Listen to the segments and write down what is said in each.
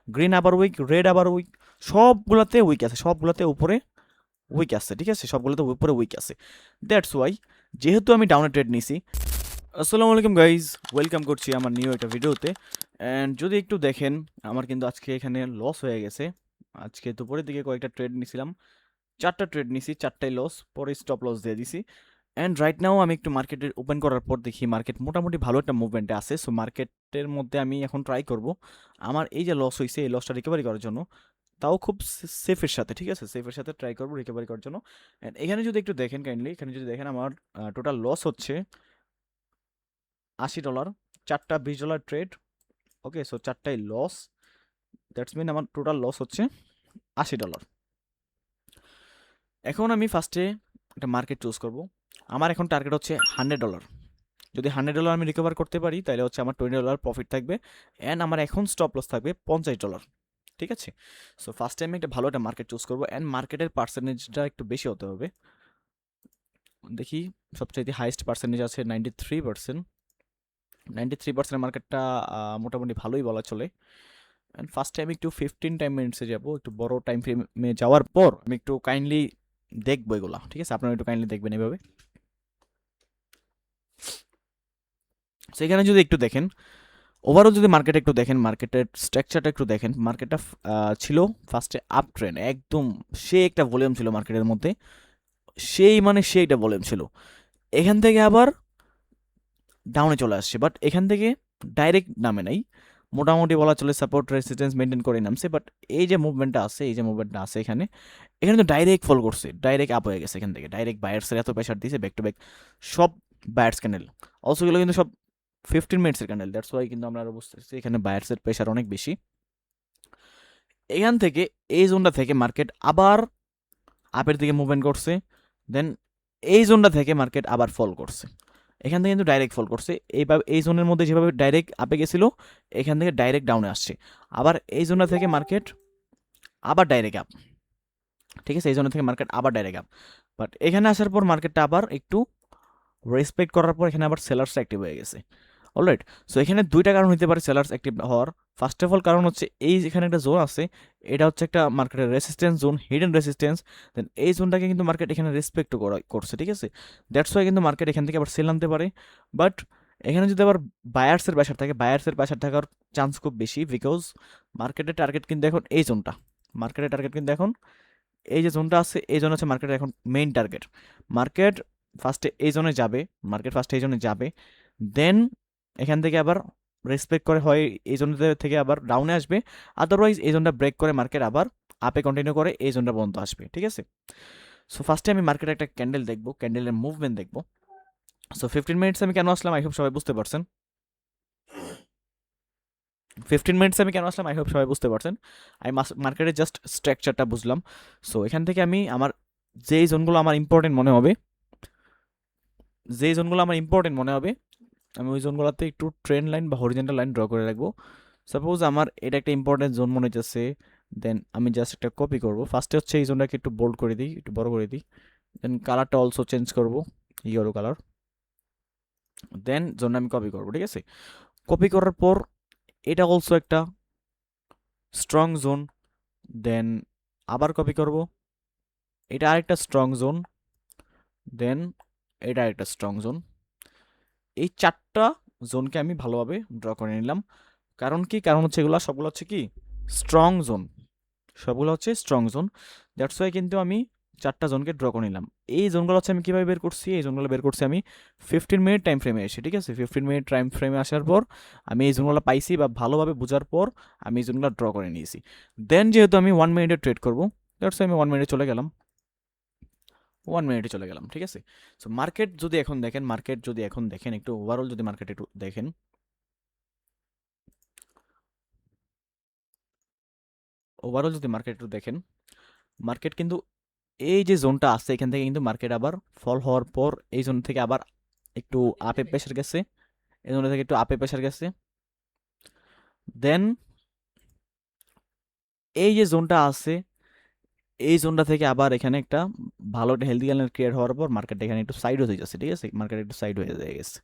Green আবার week, red আবার week, সবগুলোতে উইক আছে, সবগুলোতে উপরে উইক আছে, ঠিক আছে, সবগুলোতে উপরে উইক আছে। দ্যাটস ওয়াই যেহেতু আমি ডাউনে ট্রেড নিছি। আসসালামু আলাইকুম গাইজ, ওয়েলকাম করছি আমার নিউ একটা ভিডিওতে। অ্যান্ড যদি একটু দেখেন, আমার কিন্তু আজকে এখানে লস হয়ে গেছে। আজকে দুপুরের দিকে কয়েকটা ট্রেড নিছিলাম, 4টা ট্রেড নিছি, 4টাই লস, পরে স্টপ লস দিয়ে দিছি। অ্যান্ড রাইট নাও আমি একটু মার্কেটে ওপেন করার পর দেখি মার্কেট মোটামুটি ভালো একটা মুভমেন্টে আছে। সো মার্কেটের মধ্যে আমি এখন ট্রাই করব আমার এই যে লস হয়েছে এই লসটা রিকভারি করার জন্য, তাও খুব সেফের সাথে, ঠিক আছে, সেফের সাথে ট্রাই করবো রিকভারি করার জন্য। অ্যান্ড এখানে যদি একটু দেখেন কাইন্ডলি, এখানে যদি দেখেন আমার টোটাল লস হচ্ছে $80, 4টা $20 ট্রেড। ওকে, সো 4টাই লস, দ্যাটস মিন আমার টোটাল লস হচ্ছে $80। এখন আমি ফার্স্টে একটা মার্কেট চুজ করব। আমার এখন টার্গেট হচ্ছে $100। যদি $100 আমি রিকভার করতে পারি তাহলে হচ্ছে আমার $20 প্রফিট থাকবে, অ্যান্ড আমার এখন স্টপ লস থাকবে $50, ঠিক আছে। সো ফার্স্ট টাইম একটা ভালো একটা মার্কেট চুজ করবো, অ্যান্ড মার্কেটের পার্সেন্টেজটা একটু বেশি হতে হবে। দেখি, সবচাইতে হাইয়েস্ট পার্সেন্টেজ আছে 93%। 93% মার্কেটটা মোটামুটি ভালোই বলা চলে। অ্যান্ড ফার্স্ট টাইম একটু 15 টাইম মিনিটসে যাবো, একটু বড় টাইম ফ্রেমে যাওয়ার পর আমি একটু কাইন্ডলি দেখবো এগুলা, ঠিক আছে, আপনারা একটু কাইন্ডলি দেখবেন এভাবে। সেখানে যদি একটু দেখেন, ওভারঅল যদি মার্কেট একটু দেখেন, মার্কেটের স্ট্রাকচারটা একটু দেখেন, মার্কেটটা ছিল ফার্স্টে আপ ট্রেন্ড, একদম সে একটা ভলিউম ছিল মার্কেটের মধ্যে, সেই একটা ভলিউম ছিল। এখান থেকে আবার ডাউনে চলে আসছে, বাট এখান থেকে ডাইরেক্ট নামে নাই, মোটামুটি বলা চলে সাপোর্ট রেসিস্টেন্স মেনটেন করে নামছে। বাট এই যে মুভমেন্টটা আছে, এই যে মুভমেন্টটা আছে এখানে, এখানে তো ডাইরেক্ট ফল করছে, ডাইরেক্ট আপ হয়ে গেছে, এখান থেকে ডাইরেক্ট বায়ার্সের এত প্রেশার দিয়েছে, ব্যাক টু ব্যাক সব বায়ার্স ক্যান্ডেল, অলসো গেলো কিন্তু সব 15 মিনিটসের ক্যান্ডেল। দ্যাটস ওয়াই কিন্তু আমরা আরো বুঝতেছি এখানে বায়ার্সের প্রেশার অনেক বেশি। এখান থেকে এই জোনটা থেকে মার্কেট আবার আপের দিকে মুভমেন্ট করছে, দেন এই জোনটা থেকে মার্কেট আবার ফল করছে, এখান থেকে কিন্তু ডাইরেক্ট ফল করছে। এইভাবে এই জোনের মধ্যে যেভাবে ডাইরেক্ট আপে গেছিলো, এখান থেকে ডাইরেক্ট ডাউনে আসছে, আবার এই জোনটা থেকে মার্কেট আবার ডাইরেক্ট আপ, ঠিক আছে, এই জোন থেকে মার্কেট আবার ডাইরেক্ট আপ। বাট এখানে আসার পর মার্কেটটা আবার একটু রেসপেক্ট করার পর এখানে আবার সেলার্স অ্যাক্টিভ হয়ে গেছে। অলরাইট, সো এখানে দুইটা কারণ হতে পারে সেলার্স অ্যাক্টিভ হওয়ার। ফার্স্ট অফ অল কারণ হচ্ছে এই যেখানে একটা জোন আছে, এটা হচ্ছে একটা মার্কেটের রেসিস্টেন্স জোন, হিডেন রেসিস্টেন্স। দেন এই জোনটাকে কিন্তু মার্কেট এখানে রেসপেক্ট করছে, ঠিক আছে, দ্যাটস ওয়াই কিন্তু মার্কেট এখান থেকে আবার সেল আনতে পারে। বাট এখানে যদি আবার বায়ার্সের প্রেশার থাকে, বায়ার্সের প্রেশার থাকার চান্স খুব বেশি, বিকজ মার্কেটের টার্গেট কিন্তু এখন এই জোনটা, মার্কেটের টার্গেট কিন্তু এখন এই যে জোনটা আছে, এই জোন হচ্ছে মার্কেটের এখন মেইন টার্গেট। মার্কেট ফার্স্টে এই জোনে যাবে, মার্কেট ফার্স্টে এই জোনে যাবে, দেন এখান থেকে আবার রেসপেক্ট করে হয় এই জোনটা থেকে আবার ডাউনে আসবে, আদারওয়াইজ এই জোনটা ব্রেক করে মার্কেট আবার আপে কন্টিনিউ করে এই জোনটা পর্যন্ত আসবে, ঠিক আছে। সো ফার্স্টে আমি মার্কেটে একটা ক্যান্ডেল দেখবো, ক্যান্ডেলের মুভমেন্ট দেখবো। সো 15 মিনিটস আমি কেন আসলাম, আই হোপ সবাই বুঝতে পারছেন। 15 মিনিটস আমি কেন আসলাম, আই হোপ সবাই বুঝতে পারছেন। আমি মার্কেটের জাস্ট স্ট্রাকচারটা বুঝলাম। সো এখান থেকে আমি আমার যেই জোনগুলো আমার ইম্পর্টেন্ট মনে হবে, আমি ওই জোনগুলোতে একটু ট্রেন্ড লাইন বা হরিজেন্টাল লাইন ড্র করে রাখবো। সাপোজ আমার এটা একটা ইম্পর্টেন্ট জোন মনে হচ্ছে, দেন আমি জাস্ট একটা কপি করব। ফার্স্টে হচ্ছে এই জোনটাকে একটু বোল্ড করে দিই, একটু বড় করে দিই, দেন কালারটা অলসো চেঞ্জ করব, ইয়েলো কালার, দেন জোনটা আমি কপি করব, ঠিক আছে। কপি করার পর এটা অলসো একটা স্ট্রং জোন, দেন আবার কপি করব, এটা আরেকটা স্ট্রং জোন, দেন এটা আরেকটা স্ট্রং জোন। এই 4টা জোনকে আমি ভালোভাবে ড্র করে নিলাম। কারণ কি, কারণ হচ্ছে এগুলো সবগুলো হচ্ছে কি স্ট্রং জোন, সবগুলো হচ্ছে স্ট্রং জোন। দ্যাটস ওয়াই কিন্তু আমি 4টা জোনকে ড্র করে নিলাম। এই জোনগুলো হচ্ছে আমি কীভাবে বের করছি, এই জোনগুলো বের করছি আমি 15 মিনিট টাইম ফ্রেমে এসে, ঠিক আছে। 15 মিনিট টাইম ফ্রেমে আসার পর আমি এই জোনগুলো পাইছি বা ভালোভাবে বোঝার পর আমি এই জোনগুলো ড্র করে নিয়েছি। দেন যেহেতু আমি 1 মিনিটে ট্রেড করবো, দ্যাটস ওয়াই আমি 1 মিনিটে চলে গেলাম, 1 মিনিটে চলে গেলাম, ঠিক আছে। সো মার্কেট যদি এখন দেখেন, একটু ওভারঅল যদি মার্কেট একটু দেখেন, মার্কেট কিন্তু এই যে জোনটা আছে এখান থেকে কিন্তু মার্কেট আবার ফল হওয়ার পর এই জোন থেকে আবার একটু আপে প্রেশার গেছে, এই জোন থেকে একটু আপে প্রেশার গেছে, দেন এই যে জোনটা আছে এই জোনটা থেকে আবার এখানে একটা ভালো একটা হেলদি ক্যান্ডেল ক্রিয়েট হওয়ার পর মার্কেট এখানে একটু সাইড হয়ে যাচ্ছে, ঠিক আছে, মার্কেট একটু সাইড হয়ে গেছে।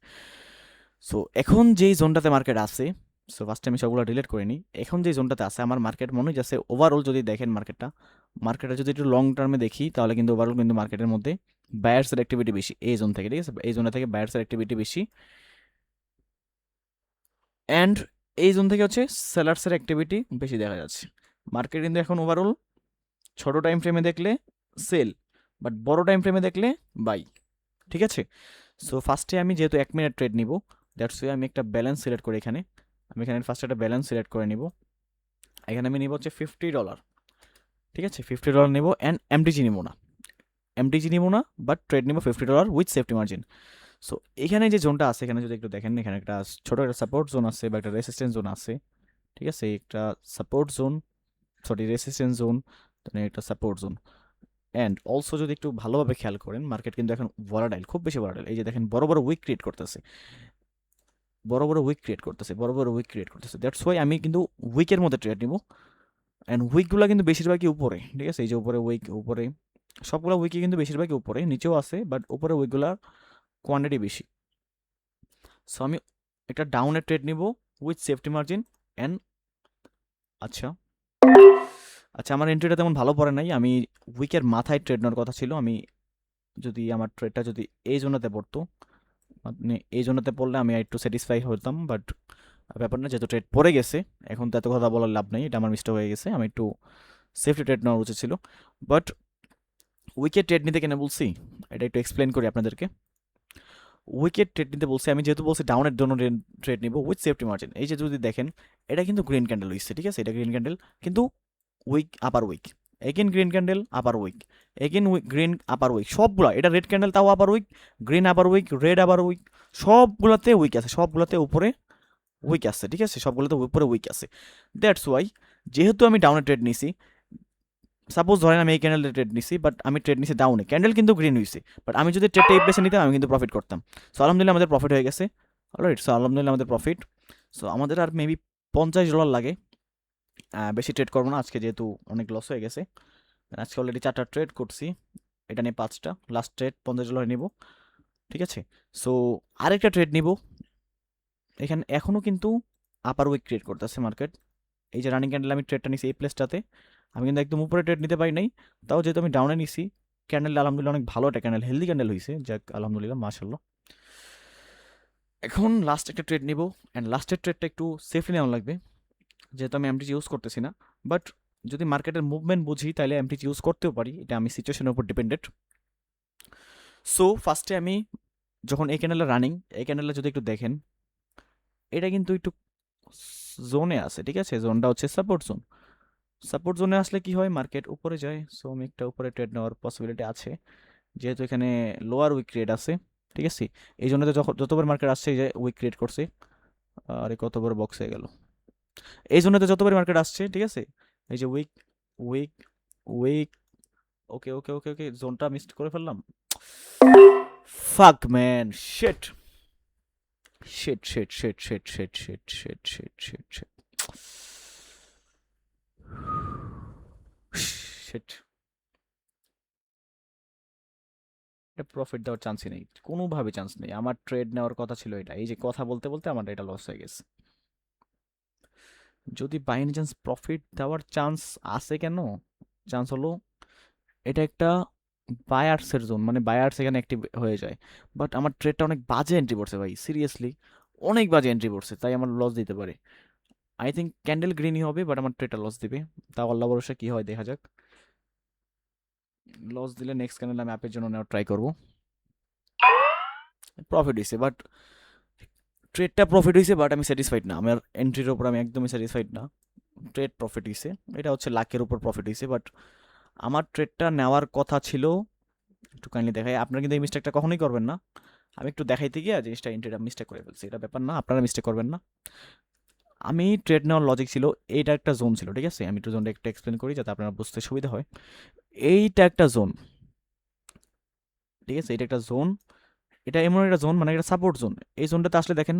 সো এখন যেই জোনটাতে মার্কেট আছে সো ফার্স্টে আমি সবগুলো ডিলিট করে নিই। এখন যে জোনটাতে আছে আমার মার্কেট মনে যাচ্ছে ওভারঅল যদি দেখেন মার্কেটটা যদি একটু লং টার্মে দেখি তাহলে কিন্তু ওভারঅল কিন্তু মার্কেটের মধ্যে বায়ার্সের অ্যাক্টিভিটি বেশি এই জোন থেকে, ঠিক আছে? এই জোনে থেকে বায়ার্সের অ্যাক্টিভিটি বেশি, অ্যান্ড এই জোন থেকে হচ্ছে সেলার্সের অ্যাক্টিভিটি বেশি দেখা যাচ্ছে। মার্কেট কিন্তু এখন ওভারঅল ছোট টাইম ফ্রেমে দেখলে সেল, বাট বড় টাইম ফ্রেমে দেখলে বাই, ঠিক আছে? সো ফার্স্টে আমি যেহেতু 1 মিনিট ট্রেড নিব, দ্যাটস ওয়াই আমি একটা ব্যালেন্স সিলেক্ট করি এখানে। আমি এখানে ফার্স্টে একটা ব্যালেন্স সিলেক্ট করে নিব। এখানে আমি নিব হচ্ছে $50, ঠিক আছে? $50 নিব, অ্যান্ড এমটিজি নিব না, বাট ট্রেড নিব $50 উইথ সেফটি মার্জিন। সো এখানে যে জোনটা আছে এখানে যদি একটু দেখেন, এখানে একটা ছোট একটা সাপোর্ট জোন আছে বা একটা রেসিস্ট্যান্স জোন আছে, ঠিক আছে? একটা support zone, sorry resistance zone, একটা সাপোর্ট জোন। অ্যান্ড অলসো যদি একটু ভালোভাবে খেয়াল করেন মার্কেট কিন্তু এখন ভলাটাইল, খুব বেশি ভলাটাইল। এই যে দেখেন বড় বড় উইক ক্রিয়েট করতেছে, দ্যাটস ওয়াই আমি কিন্তু উইকের মধ্যে ট্রেড নিব। অ্যান্ড উইকগুলো কিন্তু বেশিরভাগই উপরে, ঠিক আছে? এই যে উপরে উইক, উপরে সবগুলো উইকই কিন্তু বেশিরভাগই উপরে, নিচেও আছে বাট উপরে উইকগুলার কোয়ান্টিটি বেশি। সো আমি একটা ডাউনের ট্রেড নিব উইথ সেফটি মার্জিন। অ্যান্ড আচ্ছা আচ্ছা আমার এন্ট্রিটা তেমন ভালো পড়ে নাই, আমি উইকের মাথায় ট্রেড নেওয়ার কথা ছিল। আমি যদি আমার ট্রেডটা যদি এই জোনটাতে পড়তো, মানে এই জোনটাতে পড়লে আমি একটু স্যাটিসফাই হতাম, বাট ব্যাপার না, যেহেতু ট্রেড পড়ে গেছে এখন তো এত কথা বলার লাভ নেই, এটা আমার মিস্টেক হয়ে গেছে, আমি একটু সেফটি ট্রেড নেওয়া উচিত ছিল। বাট উইকেট ট্রেড নিতে কেন বলছি এটা একটু এক্সপ্লেন করি আপনাদেরকে। উইকেট ট্রেড নিতে বলছি আমি, যেহেতু বলছি ডাউনের জন্য ট্রেড নিব উইথ সেফটি মার্জিন। এই যে যদি দেখেন এটা কিন্তু গ্রিন ক্যান্ডেল হইছে, ঠিক আছে? এটা গ্রিন ক্যান্ডেল কিন্তু wick upper wick, again green candle upper wick, again green upper wick, সবগুলা। এটা রেড ক্যান্ডেল তাও upper wick, green upper wick, red upper wick, সবগুলাতে উইক আছে, সবগুলাতে উপরে উইক আছে, ঠিক আছে? সবগুলোতে উপরে উইক আছে। দ্যাটস ওয়াই যেহেতু আমি ডাউনে ট্রেড নিছি, সাপোজ ধরেন আমি এই ক্যান্ডেল ট্রেড নিছি, বাট আমি ট্রেড নিছি ডাউনে, ক্যান্ডেল কিন্তু গ্রিন হয়েছে, বাট আমি যদি ট্রেডটা এই প্লেসে নিতাম আমি কিন্তু প্রফিট করতাম। সো আলহামদুলিল্লাহ আমাদের প্রফিট হয়ে গেছে, অলরাইট। সো আলহামদুলিল্লাহ আমাদের প্রফিট। সো আমাদের আর মেবি $50 লাগে, বেশি ট্রেড করবো না আজকে যেহেতু অনেক লস হয়ে গেছে। আজকে অলরেডি 4টা ট্রেড করছি, এটা নিয়ে 5টা, লাস্ট ট্রেড $50 নিব, ঠিক আছে? সো আরেকটা ট্রেড নিব। এখানে এখনও কিন্তু আপার উইক ক্রিয়েট করতেছে মার্কেট। এই যে রানিং ক্যান্ডেল আমি ট্রেডটা নিছি এই প্লেসটাতে, আমি কিন্তু একদম উপরে ট্রেড নিতে পারি নাই, তাও যেহেতু আমি ডাউনে নিছি, ক্যান্ডেলটা আলহামদুলিল্লাহ অনেক ভালো একটা ক্যান্ডেল, হেলদি ক্যান্ডেল হয়েছে, যাক আলহামদুলিল্লাহ মাশাল্লাহ। এখন লাস্ট একটা ট্রেড নিব, অ্যান্ড লাস্টের ট্রেডটা একটু সেফলি নেওয়া লাগবে যেহেতু আমি এমটিজি ইউজ করতেছি না, বাট যদি মার্কেটের মুভমেন্ট বুঝি তাহলে এমটিজি ইউজ করতেও পারি, এটা আমি সিচুয়েশনের উপর ডিপেন্ডেড। সো ফার্স্টে আমি যখন এই ক্যান্ডেলটা রানিং, এই ক্যান্ডেলটা যদি একটু দেখেন এটা কিন্তু একটু জোনে আছে, ঠিক আছে? জোনটা হচ্ছে সাপোর্ট জোন। সাপোর্ট জোনে আসলে কি হয়, মার্কেট উপরে যায়। সো আমি একটা উপরে ট্রেড নেওয়ার পসিবিলিটি আছে যেহেতু এখানে লোয়ার উইক ক্রিয়েট আছে, ঠিক আছে? এই জন্য যতবার মার্কেট আসছে এই যে উইক ক্রিয়েট করছে, আর কত বড় বক্স হয়ে গেল, এই জন্য তো যতবার মার্কেট আসছে, ঠিক আছে? এই যে উইক উইক উইক, ওকে ওকে ওকে ওকে, জোনটা মিস করে ফেললাম, ফাক man, shit shit shit shit shit shit shit shit shit shit shit shit, এটা প্রফিট দেওয়ার চান্সই নেই, কোনোভাবে চান্স নেই। আমার ট্রেড নেওয়ার কথা ছিল এটা, এই যে কথা বলতে বলতে আমার এটা লস হয়ে গেছে। যদি বাই এনি চান্স প্রফিট দেওয়ার চান্স আছে, কেন চান্স হলো, এটা একটা বায়ার্সের জোন, মানে বায়ার্স এখানে অ্যাক্টিভ হয়ে যায়, বাট আমার ট্রেডটা অনেক বাজে এন্ট্রি পড়ছে ভাই, সিরিয়াসলি অনেক বাজে এন্ট্রি পড়ছে, তাই আমার লস দিতে পারে। আই থিঙ্ক ক্যান্ডেল গ্রিনই হবে, বাট আমার ট্রেডটা লস দিবে, তাও আল্লাহ ভরসা কি হয় দেখা যাক। লস দিলে নেক্সট ক্যান্ডেল আমি অ্যাপের জন্য নেওয়ার ট্রাই করবো। প্রফিট হয়েছে, বাট ট্রেডটা প্রফিট হয়েছে, বাট আমি স্যাটিসফাইড না, আমার এন্ট্রির উপর আমি একদমই স্যাটিসফাইড না। ট্রেড প্রফিট হয়েছে, এটা হচ্ছে লাখের উপর প্রফিট হয়েছে, বাট আমার ট্রেডটা নেওয়ার কথা ছিল। একটু কাইন্ডলি দেখাই, আপনারা কিন্তু এই মিস্টেকটা কখনোই করবেন না। আমি একটু দেখাইতে গিয়ে জিনিসটা এন্ট্রিটা মিস্টেক করে ফেলছি, এটা ব্যাপার না, আপনারা মিস্টেক করবেন না। আমি ট্রেড নেওয়ার লজিক ছিল, এইটা একটা জোন ছিল, ঠিক আছে? আমি একটু জোনটা একটু এক্সপ্লেন করি যাতে আপনারা বুঝতে সুবিধা হয়। এইটা একটা জোন, ঠিক আছে? এটা একটা জোন, এটা এমন একটা জোন, মানে একটা সাপোর্ট জোন। এই জোনটাতে আসলে দেখেন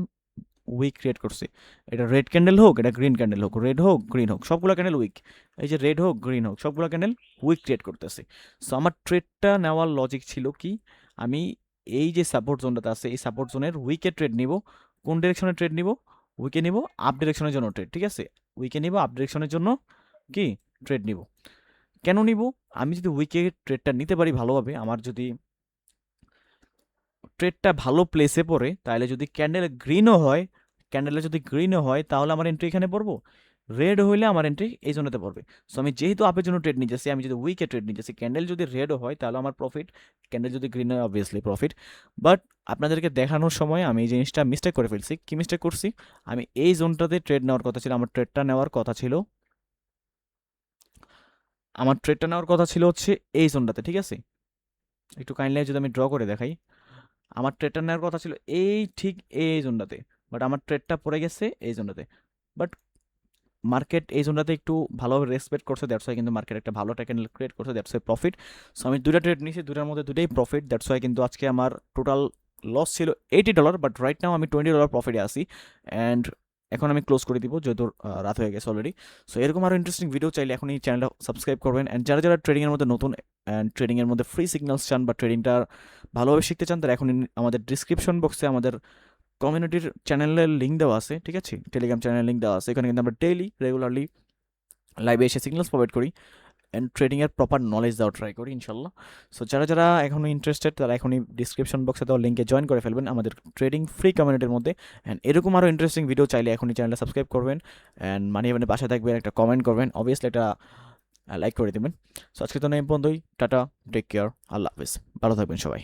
উইক ক্রিয়েট করছে, এটা রেড ক্যান্ডেল হোক, এটা গ্রিন ক্যান্ডেল হোক, রেড হোক গ্রিন হোক, সবগুলো ক্যান্ডেল উইক। এই যে রেড হোক গ্রিন হোক, সবগুলো ক্যান্ডেল উইক ক্রিয়েট করতেছে। সো আমার ট্রেডটা নেওয়ার লজিক ছিল কি, আমি এই যে সাপোর্ট জোনটাতে আছে এই সাপোর্ট জোনের উইকে ট্রেড নিব। কোন ডিরেকশনে ট্রেড নিব? উইকে নিব আপ ডিরেকশনের জন্য ট্রেড, ঠিক আছে? উইকে নিব আপ ডিরেকশনের জন্য কি ট্রেড নিব। কেন নিব? আমি যদি উইকে ট্রেডটা নিতে পারি ভালোভাবে, আমার যদি ট্রেডটা ভালো প্লেসে পড়ে, তাহলে যদি ক্যান্ডেলে যদি গ্রিনও হয় তাহলে আমার এন্ট্রি এখানে পড়বো, রেড হইলে আমার এন্ট্রি এই জন্যতে পড়বে। সো আমি যেহেতু আপের জন্য ট্রেড নিতেছি, আমি যদি উইকে ট্রেড নিতেছি, ক্যান্ডেল যদি রেডও হয় তাহলে আমার প্রফিট, ক্যান্ডেল যদি গ্রিন হয় অবভিয়াসলি প্রফিট। বাট আপনাদেরকে দেখানোর সময় আমি এই জিনিসটা মিস্টেক করে ফেলছি। কি মিস্টেক করছি? আমি এই জোনটাতে ট্রেড নেওয়ার কথা ছিল, আমার ট্রেডটা নেওয়ার কথা ছিল হচ্ছে এই জোনটাতে, ঠিক আছে? একটু কাইন্ডলি যদি আমি ড্র করে দেখাই, আমার ট্রেডটা নেওয়ার কথা ছিল ঠিক এই জোনটাতে, বাট আমার ট্রেডটা পড়ে গেছে এই জোনটাতে। বাট মার্কেট এই জোনটাতে একটু ভালোভাবে রেসপেক্ট করছে, দ্যাটস ওয়াই কিন্তু মার্কেট একটা ভালো ক্যান্ডেল ক্রিয়েট করছে, দ্যাটস ওয়াই প্রফিট। সো আমি দুইটা ট্রেড নিয়েছি, দুটার মধ্যে দুটাই প্রফিট, দ্যাটস ওয়াই কিন্তু আজকে আমার টোটাল লস ছিল $80, বাট রাইট নাও আমি $20 প্রফিটে আসি। অ্যান্ড এখন আমি ক্লোজ করে দিব যেহেতু রাত হয়ে গেছে অলরেডি। সো এরকম আরও ইন্টারেস্টিং ভিডিও চাইলে এখন এই চ্যানেলটা সাবস্ক্রাইব করবেন। অ্যান্ড যারা যারা ট্রেডিংয়ের মধ্যে নতুন অ্যান্ড ট্রেডিংয়ের মধ্যে ফ্রি সিগন্যালস চান বা ট্রেডিংটা ভালোভাবে শিখতে চান, তারা এখন আমাদের ডিসক্রিপশন বক্সে আমাদের কমিউনিটির চ্যানেলের লিঙ্ক দেওয়া আছে, ঠিক আছে? টেলিগ্রাম চ্যানেলের লিঙ্ক দেওয়া আছে, এখানে কিন্তু আমরা রেগুলারলি লাইভে এসে সিগন্যালস প্রোভাইড করি অ্যান্ড ট্রেডিংয়ের প্রপার নলেজ দেওয়া ট্রাই করি ইনশাল্লাহ। সো যারা যারা এখনও ইন্টারেস্টেড তারা এখনই ডিসক্রিপশন বক্সে দেওয়া লিঙ্কে জয়েন করে ফেলবেন আমাদের ট্রেডিং ফ্রি কমিউনিটির মধ্যে। অ্যান্ড এরকম আরও ইন্টারেস্টিং ভিডিও চাইলে এখনই চ্যানেলটা সাবস্ক্রাইব করবেন অ্যান্ড মানি ইভেন্টের পাশে থাকবেন, একটা কমেন্ট করবেন, অবভিয়াসলি একটা লাইক করে দেবেন। সো আজকে তো এই পর্যন্তই, টাটা, টেক কেয়ার, আল্লাহ হাফিজ, ভালো থাকবেন সবাই।